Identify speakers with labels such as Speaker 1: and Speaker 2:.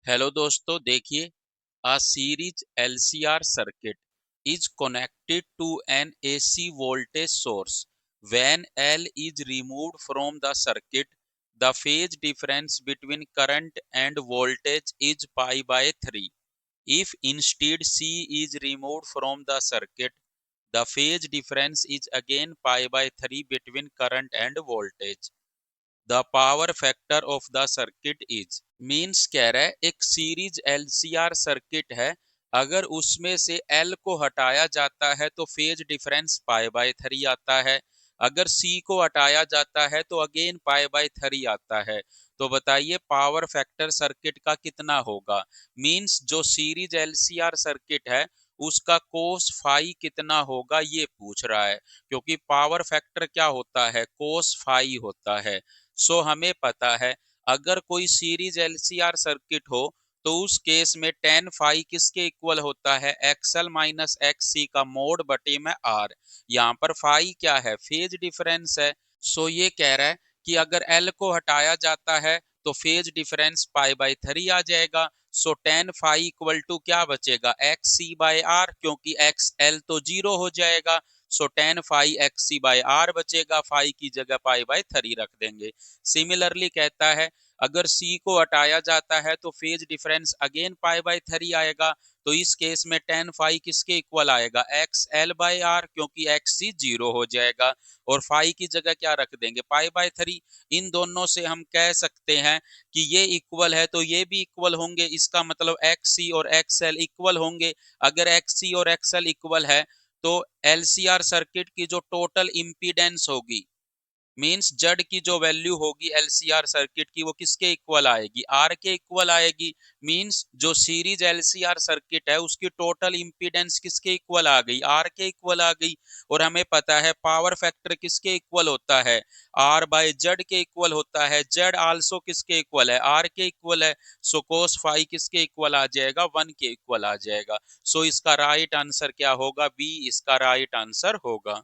Speaker 1: Hello दोस्तों, देखिए। A series LCR circuit is connected to an AC voltage source. When L is removed from the circuit, the phase difference between current and voltage is pi by 3. If instead C is removed from the circuit, the phase difference is again pi by 3 between current and voltage. The power factor of the circuit is means कह रहा है एक series LCR circuit है। अगर उसमें से L को हटाया जाता है तो फेज डिफरेंस पाई बाय 3 आता है। अगर सी को हटाया जाता है तो अगेन पाई बाय 3 आता है। तो बताइए पावर फैक्टर सर्किट का कितना होगा। मीन्स जो सीरीज एलसीआर सर्किट है उसका कोस फाई कितना होगा ये पूछ रहा है, क्योंकि पावर फैक्टर क्या होता है, कोस फाई होता है। सो हमें पता है अगर कोई सीरीज एलसीआर सर्किट हो तो उस केस में टेन फाई किसके इक्वल होता है, एक्सएल माइनस एक्स का मोड बटे में आर। यहाँ पर फाई क्या है, फेज डिफरेंस है। सो ये कह रहा है कि अगर एल को हटाया जाता है तो फेज डिफरेंस पाई बाई 3 आ जाएगा। So tan phi equal to क्या बचेगा, एक्स सी बाय आर, क्योंकि एक्स एल तो 0 हो जाएगा। So tan phi X C by R बचेगा, फाई की जगह पाई बाय 3 रख देंगे। सिमिलरली कहता है अगर सी को हटाया जाता है तो phase difference again pi by 3 आएगा। तो इस केस में टेन फाई किसके इक्वल आएगा, एक्स एल बाय आर, क्योंकि एक्स सी 0 हो जाएगा और फाई की जगह क्या रख देंगे, पाई बाय 3। इन दोनों से हम कह सकते हैं कि ये इक्वल है तो ये भी इक्वल होंगे। इसका मतलब एक्स सी और एक्स एल इक्वल होंगे। अगर एक्स सी और एक्स एल इक्वल है तो एलसीआर सर्किट की जो टोटल इंपीडेंस होगी, मींस जड़ की जो वैल्यू होगी एलसीआर सर्किट की, वो किसके इक्वल आएगी, आर के इक्वल आएगी। मींस जो सीरीज एलसीआर सर्किट है उसकी टोटल इंपीडेंस किसके इक्वल आ गई, आर के इक्वल आ गई। और हमें पता है पावर फैक्टर किसके इक्वल होता है, आर बाय जेड के इक्वल होता है। जेड आल्सो किसके इक्वल है, आर के इक्वल है। सो कोस फाई किसके इक्वल आ जाएगा, 1 के इक्वल आ जाएगा। सो इसका राइट आंसर क्या होगा, बी इसका राइट आंसर होगा।